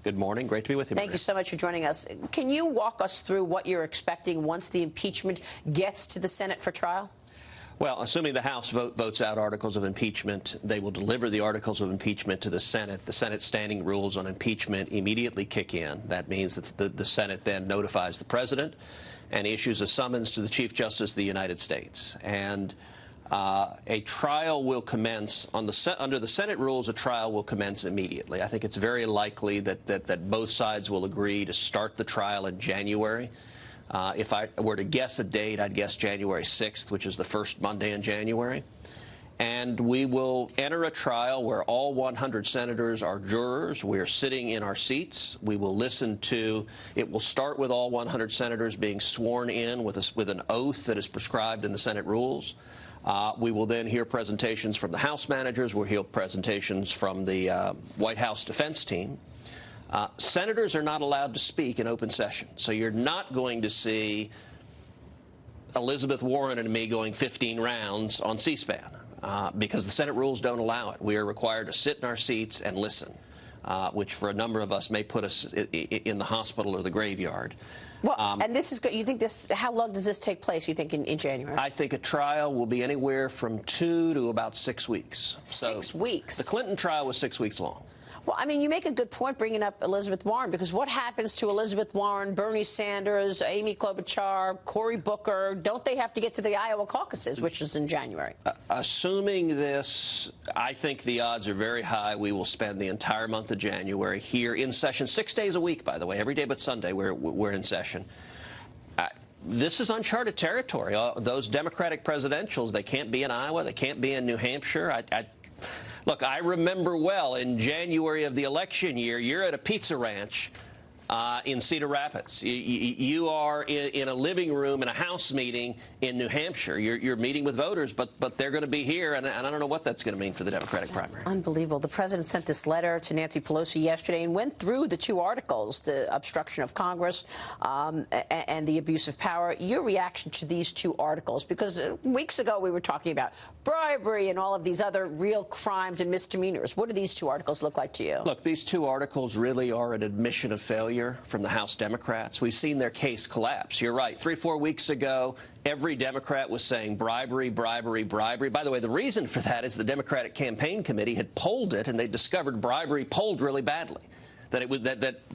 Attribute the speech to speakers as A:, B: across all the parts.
A: Good morning. Great to be with you.
B: Thank you so much for joining us. Can you walk us through what you're expecting once the impeachment gets to the Senate for trial?
A: Well, assuming the House votes out articles of impeachment, they will deliver the articles of impeachment to the Senate. The Senate standing rules on impeachment immediately kick in. That means that the Senate then notifies the president and issues a summons to the Chief Justice of the United States. And a trial will commence under the Senate rules. A trial will commence immediately. I think it's very likely that both sides will agree to start the trial in January. If I were to guess a date, I'd guess January 6th, which is the first Monday in January. And we will enter a trial where all 100 senators are jurors. We're sitting in our seats. We will listen to it. Will start with all 100 senators being sworn in with an oath that is prescribed in the Senate rules. We will then hear presentations from the House managers. We'll hear presentations from the White House defense team. Senators are not allowed to speak in open session. So you're not going to see Elizabeth Warren and me going 15 rounds on C-SPAN because the Senate rules don't allow it. We are required to sit in our seats and listen, which for a number of us may put us in the hospital or the graveyard.
B: Well, and this is good. You think this? How long does this take place? You think in January?
A: I think a trial will be anywhere from 2 to about 6 weeks.
B: 6 weeks.
A: The Clinton trial was 6 weeks long.
B: Well, I mean, you make a good point bringing up Elizabeth Warren, because what happens to Elizabeth Warren, Bernie Sanders, Amy Klobuchar, Cory Booker? Don't they have to get to the Iowa caucuses, which is in January? Assuming
A: this, I think the odds are very high we will spend the entire month of January here in session, 6 days a week, by the way, every day but Sunday we're in session. This is uncharted territory. Those Democratic presidentials, they can't be in Iowa, they can't be in New Hampshire. Look, I remember well in January of the election year, you're at a pizza ranch in Cedar Rapids. You are in a living room in a House meeting in New Hampshire. You're meeting with voters, but they're going to be here, and I don't know what that's going to mean for the Democratic primary.
B: Unbelievable. The president sent this letter to Nancy Pelosi yesterday and went through the 2 articles, the obstruction of Congress and the abuse of power. Your reaction to these 2 articles? Because weeks ago we were talking about bribery and all of these other real crimes and misdemeanors. What do these 2 articles look like to you?
A: Look, these 2 articles really are an admission of failure from the House Democrats. We've seen their case collapse. You're right. 3 or 4 weeks ago, every Democrat was saying bribery, bribery, bribery. By the way, the reason for that is the Democratic Campaign Committee had polled it, and they discovered bribery polled really badly, that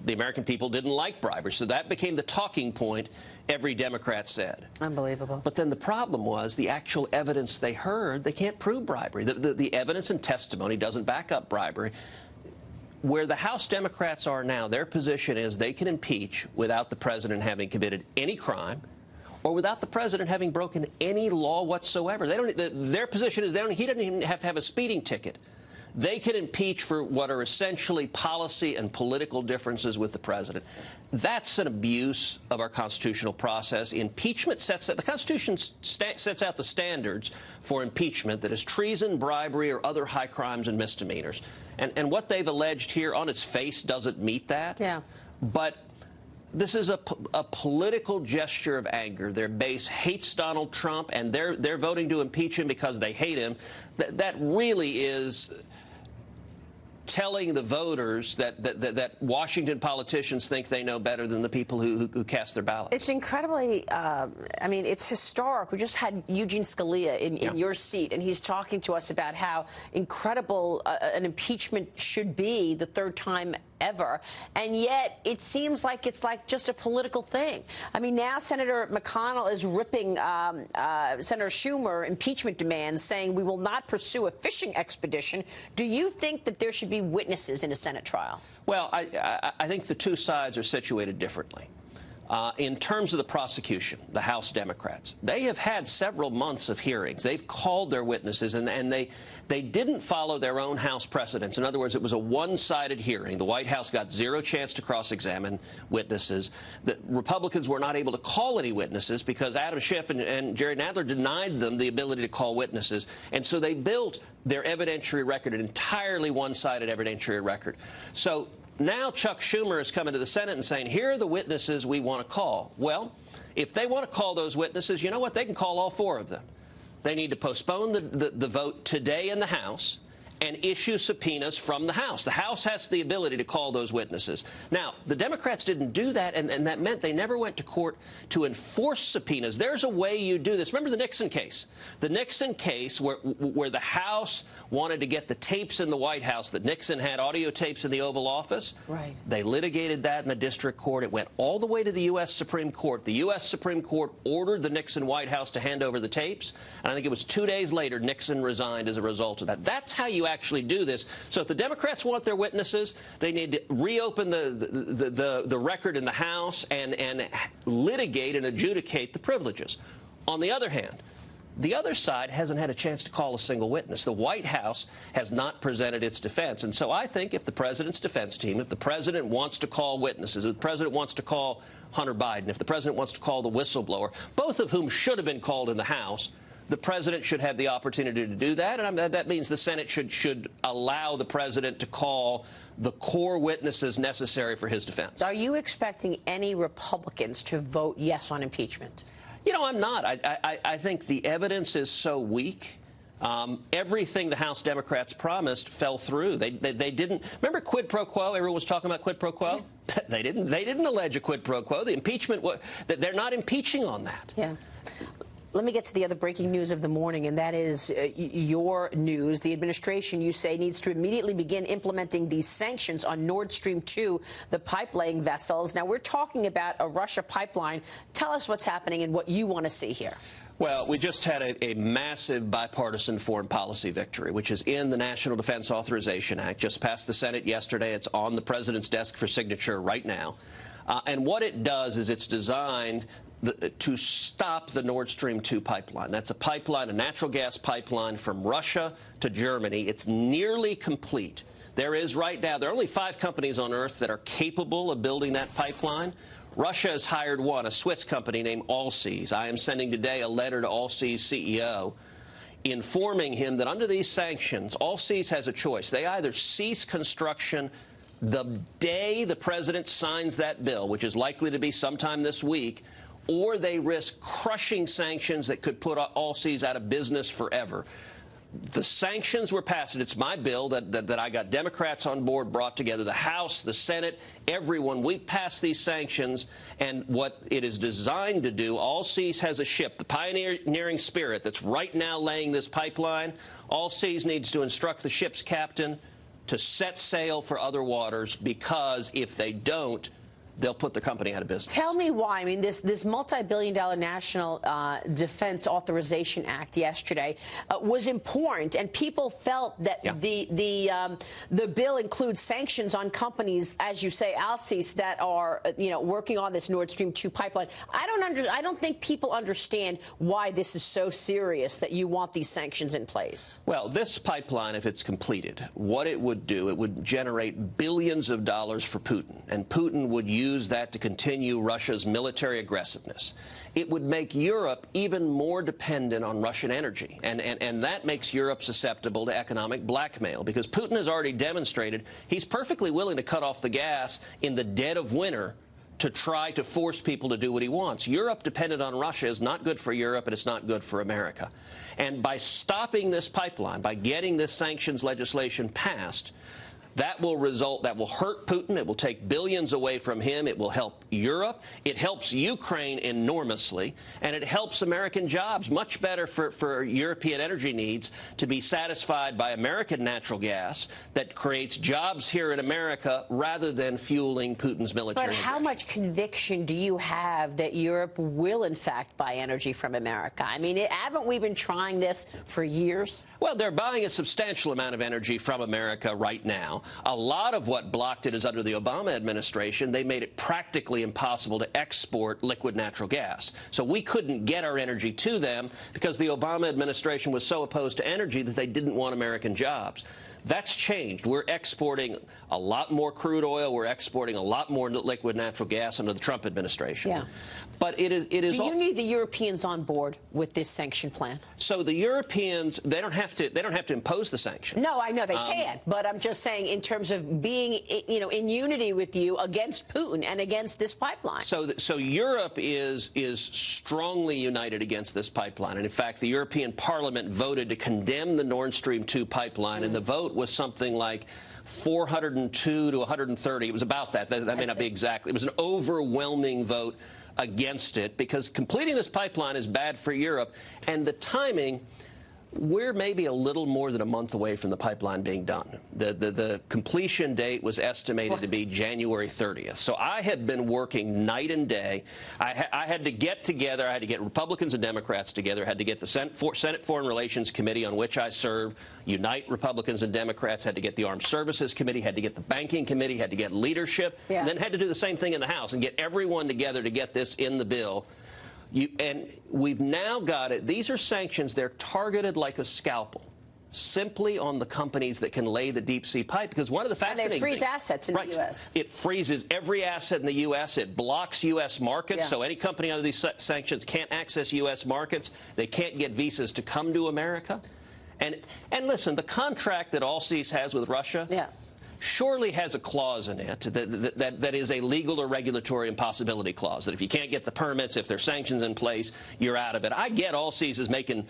A: the American people didn't like bribery. So that became the talking point, every Democrat said.
B: Unbelievable.
A: But then the problem was the actual evidence they heard, they can't prove bribery. The evidence and testimony doesn't back up bribery. Where the House Democrats are now, their position is they can impeach without the president having committed any crime or without the president having broken any law whatsoever. Their position is he doesn't even have to have a speeding ticket. They can impeach for what are essentially policy and political differences with the president. That's an abuse of our constitutional process. Impeachment the Constitution sets out the standards for impeachment, that is treason, bribery, or other high crimes and misdemeanors. And what they've alleged here on its face doesn't meet that.
B: Yeah.
A: But this is a political gesture of anger. Their base hates Donald Trump, and they're voting to impeach him because they hate him. That really is telling the voters that Washington politicians think they know better than the people who cast their ballots.
B: It's incredibly, I mean, it's historic. We just had Eugene Scalia in your seat, and he's talking to us about how incredible an impeachment should be the 3rd time ever, and yet it seems like it's like just a political thing. I mean, now Senator McConnell is ripping Senator Schumer impeachment demands, saying we will not pursue a fishing expedition. Do you think that there should be witnesses in a Senate trial?
A: Well, I think the 2 sides are situated differently. In terms of the prosecution, the House Democrats, they have had several months of hearings. They've called their witnesses, and they didn't follow their own House precedents. In other words, it was a one-sided hearing. The White House got 0 chance to cross-examine witnesses. The Republicans were not able to call any witnesses because Adam Schiff and Jerry Nadler denied them the ability to call witnesses. And so they built their evidentiary record, an entirely one-sided evidentiary record. So now Chuck Schumer is coming to the Senate and saying, here are the witnesses we want to call. Well, if they want to call those witnesses, you know what? They can call all 4 of them. They need to postpone the vote today in the House and issue subpoenas from the House. The House has the ability to call those witnesses. Now, the Democrats didn't do that, and that meant they never went to court to enforce subpoenas. There's a way you do this. Remember the Nixon case? The Nixon case where the House wanted to get the tapes in the White House, that Nixon had audio tapes in the Oval Office.
B: Right.
A: They litigated that in the district court. It went all the way to the U.S. Supreme Court. The U.S. Supreme Court ordered the Nixon White House to hand over the tapes, and I think it was 2 days later Nixon resigned as a result of that. That's how you actually do this. So if the Democrats want their witnesses, they need to reopen the record in the House and litigate and adjudicate the privileges. On the other hand, the other side hasn't had a chance to call a single witness. The White House has not presented its defense. And so I think if the president's defense team, if the president wants to call witnesses, if the president wants to call Hunter Biden, if the president wants to call the whistleblower, both of whom should have been called in the House, the president should have the opportunity to do that, and that means the Senate should allow the president to call the core witnesses necessary for his defense.
B: Are you expecting any Republicans to vote yes on impeachment?
A: You know, I'm not. I think the evidence is so weak. Everything the House Democrats promised fell through. They didn't. Remember quid pro quo? Everyone was talking about quid pro quo. They didn't allege a quid pro quo. The impeachment, they're not impeaching on that.
B: Yeah. Let me get to the other breaking news of the morning, and that is your news. The administration, you say, needs to immediately begin implementing these sanctions on Nord Stream 2, the pipelaying vessels. Now, we're talking about a Russia pipeline. Tell us what's happening and what you want to see here.
A: Well, we just had a massive bipartisan foreign policy victory, which is in the National Defense Authorization Act, just passed the Senate yesterday. It's on the president's desk for signature right now. And what it does is it's designed to stop the Nord Stream 2 pipeline. That's a pipeline, a natural gas pipeline from Russia to Germany. It's nearly complete. There is right now, there are only 5 companies on Earth that are capable of building that pipeline. Russia has hired one, a Swiss company named Allseas. I am sending today a letter to Allseas' CEO informing him that under these sanctions, Allseas has a choice. They either cease construction the day the president signs that bill, which is likely to be sometime this week, or they risk crushing sanctions that could put Allseas out of business forever. The sanctions were passed. It's my bill that I got Democrats on board, brought together the House, the Senate, everyone. We passed these sanctions, and what it is designed to do, Allseas has a ship, the Pioneering Spirit, that's right now laying this pipeline. Allseas needs to instruct the ship's captain to set sail for other waters, because if they don't, they'll put the company out of business. Tell
B: me why. I mean, this multi-billion-dollar National Defense Authorization Act yesterday was important, and people felt that the bill includes sanctions on companies, as you say, Allseas, that are working on this Nord Stream 2 pipeline. I don't think people understand why this is so serious that you want these sanctions in place.
A: Well, this pipeline, if it's completed, what it would do, it would generate billions of dollars for Putin, and Putin would use that to continue Russia's military aggressiveness. It would make Europe even more dependent on Russian energy, and that makes Europe susceptible to economic blackmail, because Putin has already demonstrated he's perfectly willing to cut off the gas in the dead of winter to try to force people to do what he wants. Europe dependent on Russia is not good for Europe, and it's not good for America. And by stopping this pipeline, by getting this sanctions legislation passed, that will hurt Putin. It will take billions away from him. It will help Europe. It helps Ukraine enormously, and it helps American jobs. Much better for European energy needs to be satisfied by American natural gas that creates jobs here in America rather than fueling Putin's military aggression.
B: But how much conviction do you have that Europe will, in fact, buy energy from America? I mean, haven't we been trying this for years?
A: Well, they're buying a substantial amount of energy from America right now. A lot of what blocked it is under the Obama administration. They made it practically impossible to export liquid natural gas. So we couldn't get our energy to them because the Obama administration was so opposed to energy that they didn't want American jobs. That's changed. We're exporting a lot more crude oil. We're exporting a lot more liquid natural gas under the Trump administration.
B: Yeah.
A: But it is.
B: Do you need the Europeans on board with this sanction plan?
A: So the Europeans, they don't have to impose the sanction.
B: No, I know they can't. But I'm just saying, in terms of being, in unity with you against Putin and against this pipeline.
A: So Europe is strongly united against this pipeline, and in fact, the European Parliament voted to condemn the Nord Stream 2 pipeline, and the vote vote was something like 402 to 130. It was about that. That may not be exactly. It was an overwhelming vote against it because completing this pipeline is bad for Europe. And the timing, we're maybe a little more than a month away from the pipeline being done. The completion date was estimated to be January 30th. So I had been working night and day. I had to get together. I had to get Republicans and Democrats together. I had to get the Senate Foreign Relations Committee, on which I serve, unite Republicans and Democrats, had to get the Armed Services Committee, had to get the Banking Committee, had to get leadership, and then had to do the same thing in the House and get everyone together to get this in the bill. And we've now got it. These are sanctions. They're targeted like a scalpel, simply on the companies that can lay the deep-sea pipe. Because one of the fascinating
B: things... And they freeze
A: things,
B: assets in the U.S.
A: It freezes every asset in the U.S. It blocks U.S. markets. So any company under these sanctions can't access U.S. markets. They can't get visas to come to America. And listen, the contract that Allseas has with Russia... surely has a clause in it that is a legal or regulatory impossibility clause, that if you can't get the permits, if there's sanctions in place, you're out of it. I get Allseas is making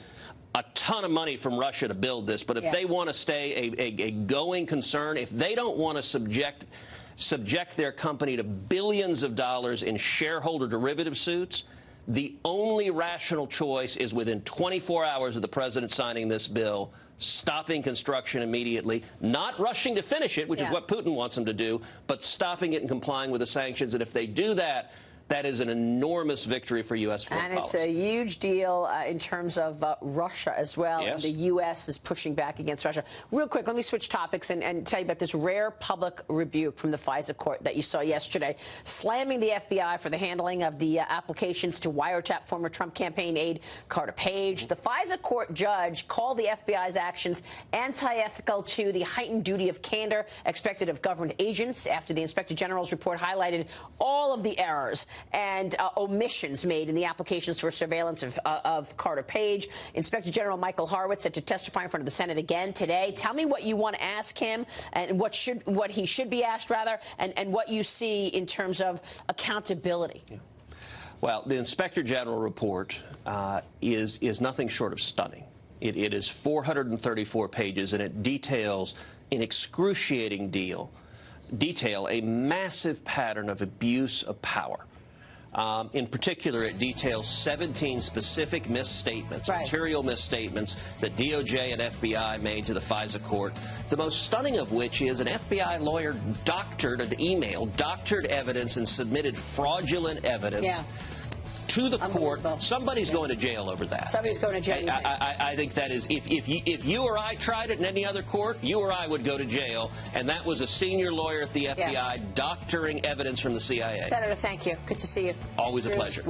A: a ton of money from Russia to build this, but if they want to stay a going concern, if they don't want to subject their company to billions of dollars in shareholder derivative suits, the only rational choice is within 24 hours of the president signing this bill, stopping construction immediately, not rushing to finish it, which is what Putin wants them to do, but stopping it and complying with the sanctions. And if they do that, that is an enormous victory for U.S. foreign policy.
B: And it's a huge deal in terms of Russia as well. And the U.S. is pushing back against Russia. Real quick, let me switch topics and tell you about this rare public rebuke from the FISA court that you saw yesterday, slamming the FBI for the handling of the applications to wiretap former Trump campaign aide Carter Page. The FISA court judge called the FBI's actions anti-ethical to the heightened duty of candor expected of government agents after the Inspector General's report highlighted all of the errors and omissions made in the applications for surveillance of Carter Page. Inspector General Michael Harwitz set to testify in front of the Senate again today. Tell me what you want to ask him and what he should be asked, rather, and what you see in terms of accountability.
A: Well, the Inspector General report is nothing short of stunning. It is 434 pages, and it details in excruciating detail a massive pattern of abuse of power. In particular, it details 17 specific misstatements, material misstatements that DOJ and FBI made to the FISA court, the most stunning of which is an FBI lawyer doctored an email, doctored evidence, and submitted fraudulent evidence to the court. Somebody's going to jail over that.
B: Somebody's going to jail.
A: I think that is, if you or I tried it in any other court, you or I would go to jail. And that was a senior lawyer at the FBI doctoring evidence from the CIA.
B: Senator, thank you. Good to see you.
A: Always a pleasure.